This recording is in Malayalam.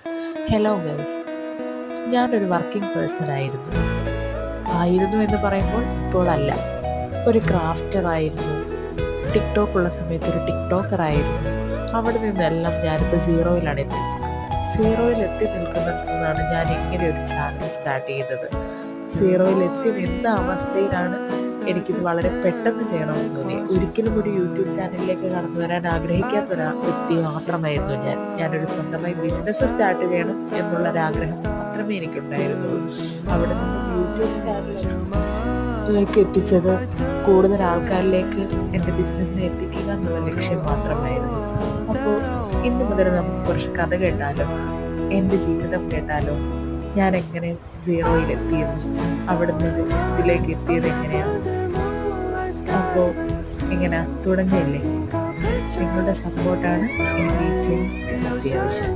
ഹലോ ഗേൾസ്, ഞാനൊരു വർക്കിംഗ് പേഴ്സൺ ആയിരുന്നു എന്ന് പറയുമ്പോൾ ഇപ്പോൾ അല്ല. ഒരു ക്രാഫ്റ്റർ ആയിരുന്നു. ടിക്ടോക്ക് ഉള്ള സമയത്ത് ഒരു ടിക്ടോക്കർ ആയിരുന്നു. അവിടെ നിന്നെല്ലാം ഞാനിപ്പോൾ സീറോയിലാണ് എത്തി നിൽക്കുന്നത്. സീറോയിൽ എത്തി നിൽക്കുന്നിടത്തുനിന്നാണ് ഞാൻ ഇങ്ങനെ ഒരു ചാനൽ സ്റ്റാർട്ട് ചെയ്തത്. സീറോയിൽ എത്തി നിന്ന അവസ്ഥയിലാണ് എനിക്കിത് വളരെ പെട്ടെന്ന് ചെയ്യണമെന്ന് തോന്നി. ഒരിക്കലും ഒരു യൂട്യൂബ് ചാനലിലേക്ക് കടന്നു വരാൻ ആഗ്രഹിക്കാത്തൊരു വ്യക്തി മാത്രമായിരുന്നു ഞാനൊരു സ്വന്തമായി ബിസിനസ് സ്റ്റാർട്ട് ചെയ്യണം എന്നുള്ളൊരാഗ്രഹം മാത്രമേ എനിക്കുണ്ടായിരുന്നുള്ളൂ. അവിടെ നിന്നും യൂട്യൂബ് ചാനലിലേക്ക് എത്തിച്ചത് കൂടുതൽ ആൾക്കാരിലേക്ക് എൻ്റെ ബിസിനസ്സിനെ എത്തിക്കുക എന്നുള്ള ലക്ഷ്യം മാത്രമായിരുന്നു. അപ്പോൾ ഇന്ന് മുതൽ നമുക്ക് കുറച്ച് കഥ കേട്ടാലോ, എൻ്റെ ജീവിതം കേട്ടാലോ, ഞാൻ എങ്ങനെ സീറോയിലെത്തിയെന്നും അവിടെ നിന്ന് ഇതിലേക്ക് എത്തിയത് എങ്ങനെയാണ്. അപ്പോൾ ഇങ്ങനെ തുടങ്ങിയില്ലേ, നിങ്ങളുടെ സപ്പോർട്ടാണ് എനിക്ക് ഏറ്റവും അത്യാവശ്യം.